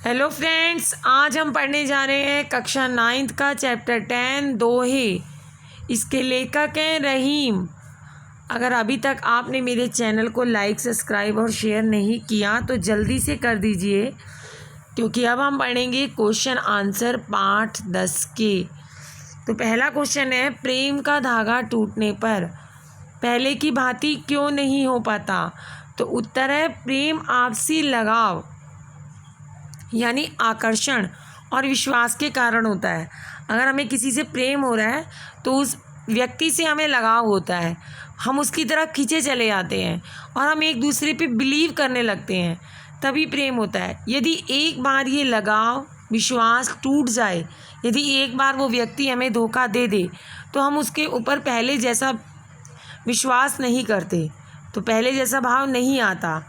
Hello friends, आज हम पढ़ने जा रहे हैं कक्षा 9th का चैप्टर 10 दोहे। इसके लेखक हैं रहीम। अगर अभी तक आपने मेरे चैनल को लाइक, सब्सक्राइब और शेयर नहीं किया तो जल्दी से कर दीजिए, क्योंकि अब हम पढ़ेंगे क्वेश्चन आंसर पार्ट 10 के। तो पहला क्वेश्चन है, प्रेम का धागा टूटने पर पहले की भांति क्यों नहीं हो पाता? तो उत्तर है, प्रेम आपसी लगाव यानी आकर्षण और विश्वास के कारण होता है। अगर हमें किसी से प्रेम हो रहा है तो उस व्यक्ति से हमें लगाव होता है, हम उसकी तरफ खींचे चले जाते हैं और हम एक दूसरे पे बिलीव करने लगते हैं, तभी प्रेम होता है। यदि एक बार ये लगाव विश्वास टूट जाए, यदि एक बार वो व्यक्ति हमें धोखा दे दे, तो हम उसके ऊपर पहले जैसा विश्वास नहीं करते, तो पहले जैसा भाव नहीं आता।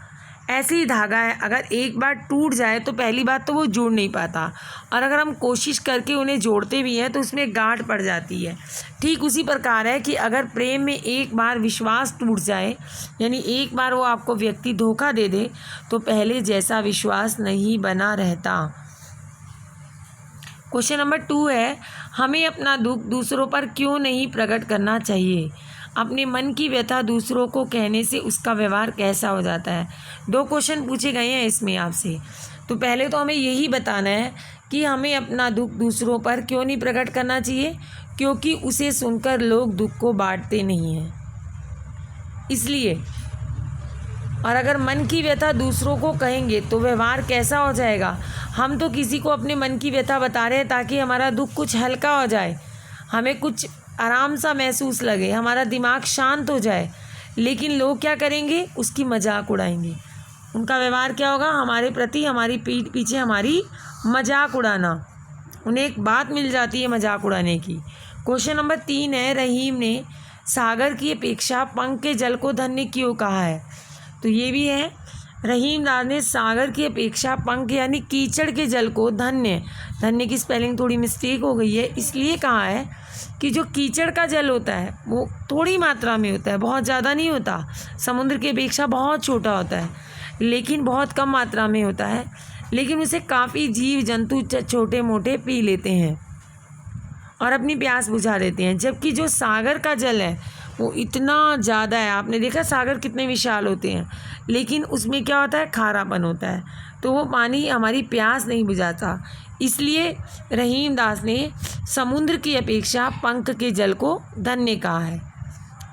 ऐसे ही धागा है, अगर एक बार टूट जाए तो पहली बात तो वो जुड़ नहीं पाता, और अगर हम कोशिश करके उन्हें जोड़ते भी हैं तो उसमें गांठ पड़ जाती है। ठीक उसी प्रकार है कि अगर प्रेम में एक बार विश्वास टूट जाए, यानी एक बार वो आपको व्यक्ति धोखा दे दे, तो पहले जैसा विश्वास नहीं बना रहता। क्वेश्चन नंबर 2 है, हमें अपना दुख दूसरों पर क्यों नहीं प्रकट करना चाहिए? अपने मन की व्यथा दूसरों को कहने से उसका व्यवहार कैसा हो जाता है? 2 क्वेश्चन पूछे गए हैं इसमें आपसे। तो पहले तो हमें यही बताना है कि हमें अपना दुख दूसरों पर क्यों नहीं प्रकट करना चाहिए, क्योंकि उसे सुनकर लोग दुख को बांटते नहीं हैं, इसलिए। और अगर मन की व्यथा दूसरों को कहेंगे तो व्यवहार कैसा हो जाएगा? हम तो किसी को अपने मन की व्यथा बता रहे हैं ताकि हमारा दुख कुछ हल्का हो जाए, हमें कुछ आराम सा महसूस लगे, हमारा दिमाग शांत हो जाए, लेकिन लोग क्या करेंगे? उसकी मजाक उड़ाएंगे। उनका व्यवहार क्या होगा? हमारे प्रति हमारी पीठ पीछे हमारी मजाक उड़ाना। उन्हें एक बात मिल जाती है मजाक उड़ाने की। क्वेश्चन नंबर 3 है, रहीम ने सागर की अपेक्षा पंख के जल को धन्य क्यों कहा है? तो ये भी है, रहीम दास ने सागर की अपेक्षा पंख यानी कीचड़ के जल को धन्य की स्पेलिंग थोड़ी मिस्टेक हो गई है, इसलिए कहा है कि जो कीचड़ का जल होता है वो थोड़ी मात्रा में होता है, बहुत ज़्यादा नहीं होता, समुद्र की अपेक्षा बहुत छोटा होता है, लेकिन बहुत कम मात्रा में होता है, लेकिन उसे काफ़ी जीव जंतु छोटे मोटे पी लेते हैं और अपनी प्यास बुझा देते हैं। जबकि जो सागर का जल है वो इतना ज़्यादा है, आपने देखा सागर कितने विशाल होते हैं, लेकिन उसमें क्या होता है? खारापन होता है, तो वो पानी हमारी प्यास नहीं बुझाता। इसलिए रहीम दास ने समुद्र की अपेक्षा पंख के जल को धन्य कहा है।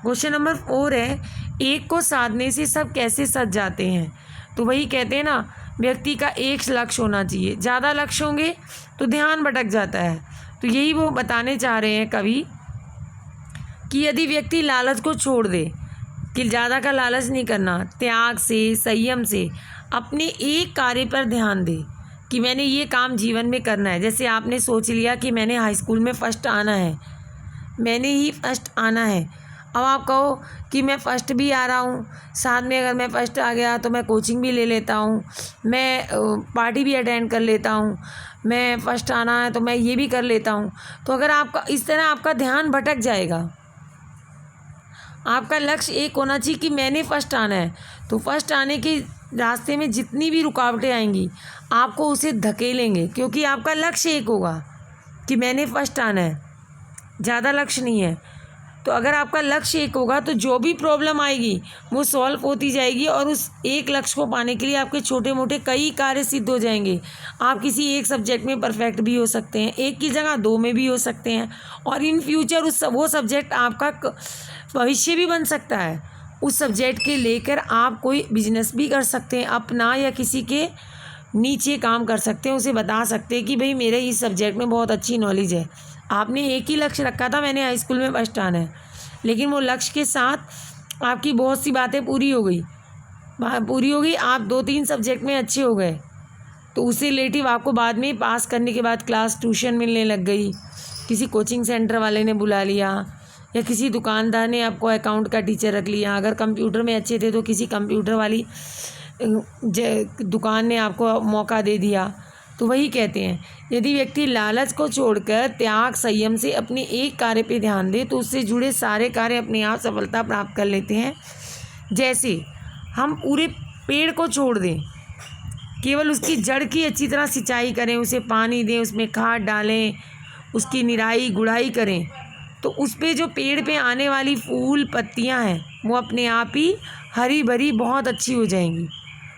क्वेश्चन नंबर 4 है, एक को साधने से सब कैसे सज जाते हैं? तो वही कहते हैं ना, व्यक्ति का एक लक्ष्य होना चाहिए, ज़्यादा लक्ष्य होंगे तो ध्यान भटक जाता है। तो यही वो बताने चाह रहे हैं कवि कि यदि व्यक्ति लालच को छोड़ दे, कि ज़्यादा का लालच नहीं करना, त्याग से, संयम से अपने एक कार्य पर ध्यान दे कि मैंने ये काम जीवन में करना है। जैसे आपने सोच लिया कि मैंने हाई स्कूल में फ़र्स्ट आना है, मैंने ही फ़र्स्ट आना है। अब आप कहो कि मैं फ़र्स्ट भी आ रहा हूँ, साथ में अगर मैं फ़र्स्ट आ गया तो मैं कोचिंग भी ले लेता हूँ, मैं पार्टी भी अटेंड कर लेता हूँ, मैं फ़र्स्ट आना है तो मैं ये भी कर लेता हूँ। तो अगर आपका इस तरह आपका ध्यान भटक जाएगा। आपका लक्ष्य एक होना चाहिए कि मैंने फ़र्स्ट आना है, तो फ़र्स्ट आने के रास्ते में जितनी भी रुकावटें आएंगी आपको उसे धकेलेंगे, क्योंकि आपका लक्ष्य एक होगा कि मैंने फ़र्स्ट आना है, ज़्यादा लक्ष्य नहीं है। तो अगर आपका लक्ष्य एक होगा तो जो भी प्रॉब्लम आएगी वो सॉल्व होती जाएगी, और उस एक लक्ष्य को पाने के लिए आपके छोटे मोटे कई कार्य सिद्ध हो जाएंगे। आप किसी एक सब्जेक्ट में परफेक्ट भी हो सकते हैं, एक की जगह 2 में भी हो सकते हैं, और इन फ्यूचर वो सब्जेक्ट आपका भविष्य भी बन सकता है। उस सब्जेक्ट के लेकर आप कोई बिजनेस भी कर सकते हैं अपना, या किसी के नीचे काम कर सकते हैं, उसे बता सकते हैं कि भाई मेरे इस सब्जेक्ट में बहुत अच्छी नॉलेज है। आपने एक ही लक्ष्य रखा था, मैंने हाई स्कूल में फर्स्ट आना है, लेकिन वो लक्ष्य के साथ आपकी बहुत सी बातें पूरी हो गई, आप 2-3 सब्जेक्ट में अच्छे हो गए, तो उससे रिलेटिव आपको बाद में पास करने के बाद क्लास ट्यूशन मिलने लग गई, किसी कोचिंग सेंटर वाले ने बुला लिया, या किसी दुकानदार ने आपको अकाउंट का टीचर रख लिया। अगर कंप्यूटर में अच्छे थे तो किसी कंप्यूटर वाली दुकान ने आपको मौका दे दिया। तो वही कहते हैं, यदि व्यक्ति लालच को छोड़कर त्याग संयम से अपने एक कार्य पे ध्यान दे तो उससे जुड़े सारे कार्य अपने आप सफलता प्राप्त कर लेते हैं। जैसे हम पूरे पेड़ को छोड़ दें, केवल उसकी जड़ की अच्छी तरह सिंचाई करें, उसे पानी दें, उसमें खाद डालें, उसकी निराई गुड़ाई करें, तो उस पे जो पेड़ पे आने वाली फूल पत्तियां हैं वो अपने आप ही हरी भरी बहुत अच्छी हो जाएंगी।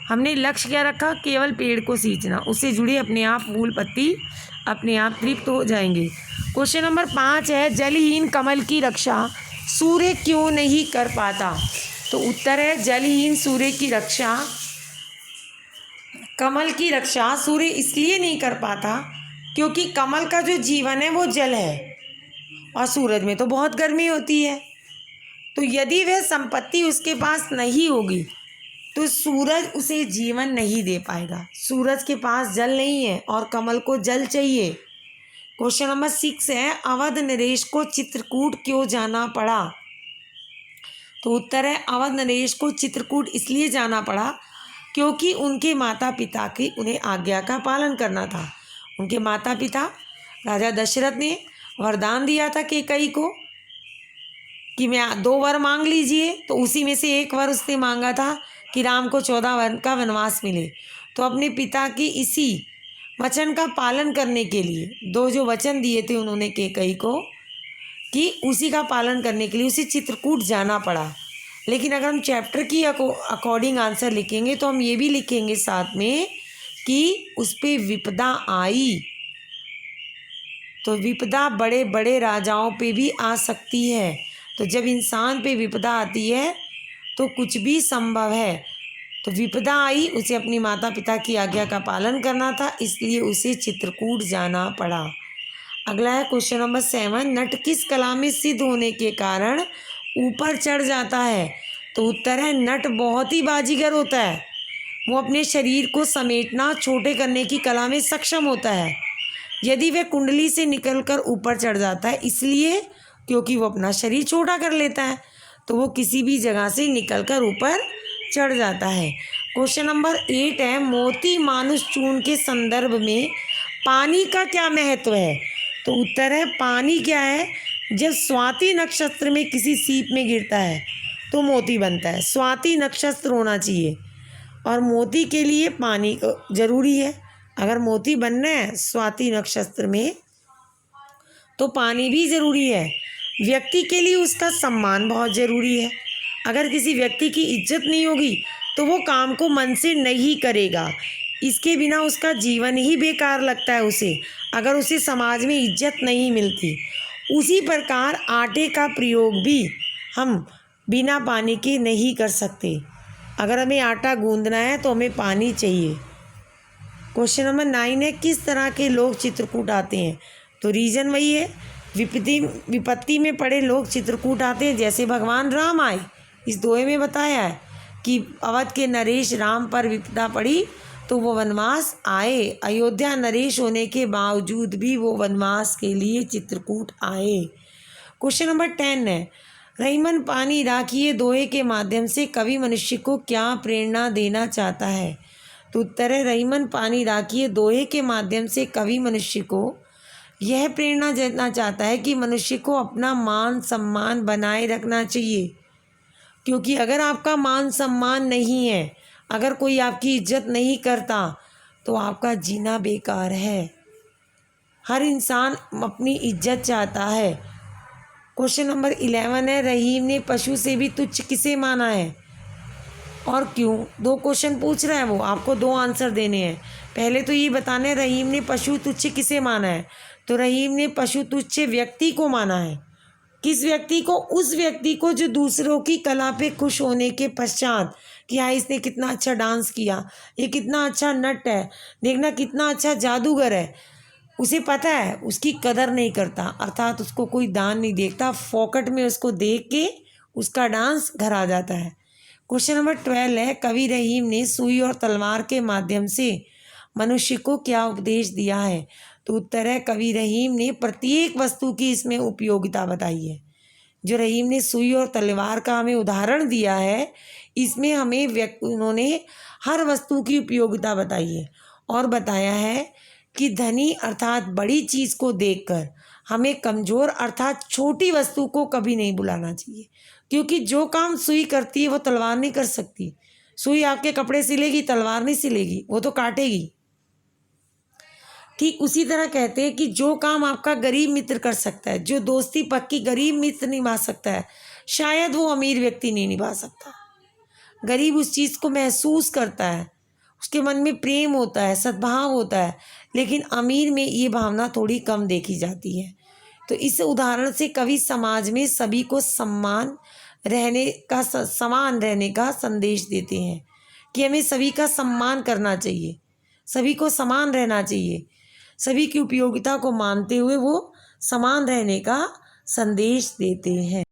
हमने लक्ष्य क्या रखा? केवल पेड़ को सींचना, उससे जुड़े अपने आप फूल पत्ती अपने आप तृप्त हो जाएंगे। क्वेश्चन नंबर 5 है, जलहीन कमल की रक्षा सूर्य क्यों नहीं कर पाता? तो उत्तर है, जलहीन सूर्य की रक्षा, कमल की रक्षा सूर्य इसलिए नहीं कर पाता क्योंकि कमल का जो जीवन है वो जल है और सूरज में तो बहुत गर्मी होती है। तो यदि वह संपत्ति उसके पास नहीं होगी तो सूरज उसे जीवन नहीं दे पाएगा। सूरज के पास जल नहीं है और कमल को जल चाहिए। क्वेश्चन नंबर 6 है, अवध नरेश को चित्रकूट क्यों जाना पड़ा? तो उत्तर है, अवध नरेश को चित्रकूट इसलिए जाना पड़ा क्योंकि उनके माता पिता की उन्हें आज्ञा का पालन करना था। उनके माता पिता राजा दशरथ ने वरदान दिया था कैकेयी को कि मैं 2 वर मांग लीजिए, तो उसी में से एक वर उसने मांगा था कि राम को 14 वन का वनवास मिले। तो अपने पिता की इसी वचन का पालन करने के लिए 2 जो वचन दिए थे उन्होंने कैकेयी को, कि उसी का पालन करने के लिए उसे चित्रकूट जाना पड़ा। लेकिन अगर हम चैप्टर की अकॉर्डिंग आंसर लिखेंगे तो हम ये भी लिखेंगे साथ में कि उस पर विपदा आई। तो विपदा बड़े बड़े राजाओं पे भी आ सकती है। तो जब इंसान पे विपदा आती है तो कुछ भी संभव है। तो विपदा आई, उसे अपनी माता पिता की आज्ञा का पालन करना था, इसलिए उसे चित्रकूट जाना पड़ा। अगला है क्वेश्चन नंबर 7, नट किस कला में सिद्ध होने के कारण ऊपर चढ़ जाता है? तो उत्तर है, नट बहुत ही बाजीगर होता है। वो अपने शरीर को समेटना, छोटे करने की कला में सक्षम होता है। यदि वह कुंडली से निकलकर ऊपर चढ़ जाता है, इसलिए क्योंकि वो अपना शरीर छोटा कर लेता है, तो वो किसी भी जगह से निकलकर ऊपर चढ़ जाता है। क्वेश्चन नंबर 8 है, मोती मानुष चूर्ण के संदर्भ में पानी का क्या महत्व है? तो उत्तर है, पानी क्या है, जब स्वाति नक्षत्र में किसी सीप में गिरता है तो मोती बनता है। स्वाति नक्षत्र होना चाहिए और मोती के लिए पानी ज़रूरी है। अगर मोती बनना है स्वाति नक्षत्र में तो पानी भी ज़रूरी है। व्यक्ति के लिए उसका सम्मान बहुत ज़रूरी है। अगर किसी व्यक्ति की इज्जत नहीं होगी तो वो काम को मन से नहीं करेगा। इसके बिना उसका जीवन ही बेकार लगता है उसे, अगर उसे समाज में इज्जत नहीं मिलती। उसी प्रकार आटे का प्रयोग भी हम बिना पानी के नहीं कर सकते। अगर हमें आटा गूंदना है तो हमें पानी चाहिए। क्वेश्चन नंबर 9 है, किस तरह के लोग चित्रकूट आते हैं? तो रीज़न वही है, विपत्ति में पड़े लोग चित्रकूट आते हैं। जैसे भगवान राम आए, इस दोहे में बताया है कि अवध के नरेश राम पर विपदा पड़ी तो वो वनवास आए। अयोध्या नरेश होने के बावजूद भी वो वनवास के लिए चित्रकूट आए। क्वेश्चन नंबर 10 है, रहीमन पानी राखिए दोहे के माध्यम से कवि मनुष्य को क्या प्रेरणा देना चाहता है? तो उत्तर है, रहीमन पानी राखिए दोहे के माध्यम से कवि मनुष्य को यह प्रेरणा देना चाहता है कि मनुष्य को अपना मान सम्मान बनाए रखना चाहिए। क्योंकि अगर आपका मान सम्मान नहीं है, अगर कोई आपकी इज्जत नहीं करता तो आपका जीना बेकार है। हर इंसान अपनी इज्जत चाहता है। क्वेश्चन नंबर 11 है, रहीम ने पशु से भी तुच्छ किसे माना है और क्यों? 2 क्वेश्चन पूछ रहा है वो, आपको 2 आंसर देने हैं। पहले तो ये बताना है रहीम ने पशु तुच्छ किसे माना है। तो रहीम ने पशु तुच्छ व्यक्ति को माना है। किस व्यक्ति को? उस व्यक्ति को जो दूसरों की कला पे खुश होने के पश्चात कि हाँ इसने कितना अच्छा डांस किया, ये कितना अच्छा नट है, देखना कितना अच्छा जादूगर है, उसे पता है उसकी कदर नहीं करता, अर्थात उसको कोई दान नहीं देखता, फोकट में उसको देख के उसका डांस घर आ जाता है। क्वेश्चन नंबर 12 है, कवि रहीम ने सुई और तलवार के माध्यम से मनुष्य को क्या उपदेश दिया है? तो उत्तर है, कवि रहीम ने प्रत्येक वस्तु की इसमें उपयोगिता बताई है। जो रहीम ने सुई और तलवार का हमें उदाहरण दिया है, इसमें हमें उन्होंने हर वस्तु की उपयोगिता बताई है और बताया है कि धनी अर्थात बड़ी चीज़ को देखकर हमें कमज़ोर अर्थात छोटी वस्तु को कभी नहीं बुलाना चाहिए। क्योंकि जो काम सुई करती है वो तलवार नहीं कर सकती। सुई आपके कपड़े सिलेगी, तलवार नहीं सिलेगी, वो तो काटेगी। ठीक उसी तरह कहते हैं कि जो काम आपका गरीब मित्र कर सकता है, जो दोस्ती पक्की गरीब मित्र निभा सकता है, शायद वो अमीर व्यक्ति नहीं निभा सकता। गरीब उस चीज़ को महसूस करता है, उसके मन में प्रेम होता है, सद्भाव होता है, लेकिन अमीर में ये भावना थोड़ी कम देखी जाती है। तो इस उदाहरण से कवि समाज में सभी को समान रहने का संदेश देते हैं कि हमें सभी का सम्मान करना चाहिए, सभी को समान रहना चाहिए, सभी की उपयोगिता को मानते हुए वो समान रहने का संदेश देते हैं।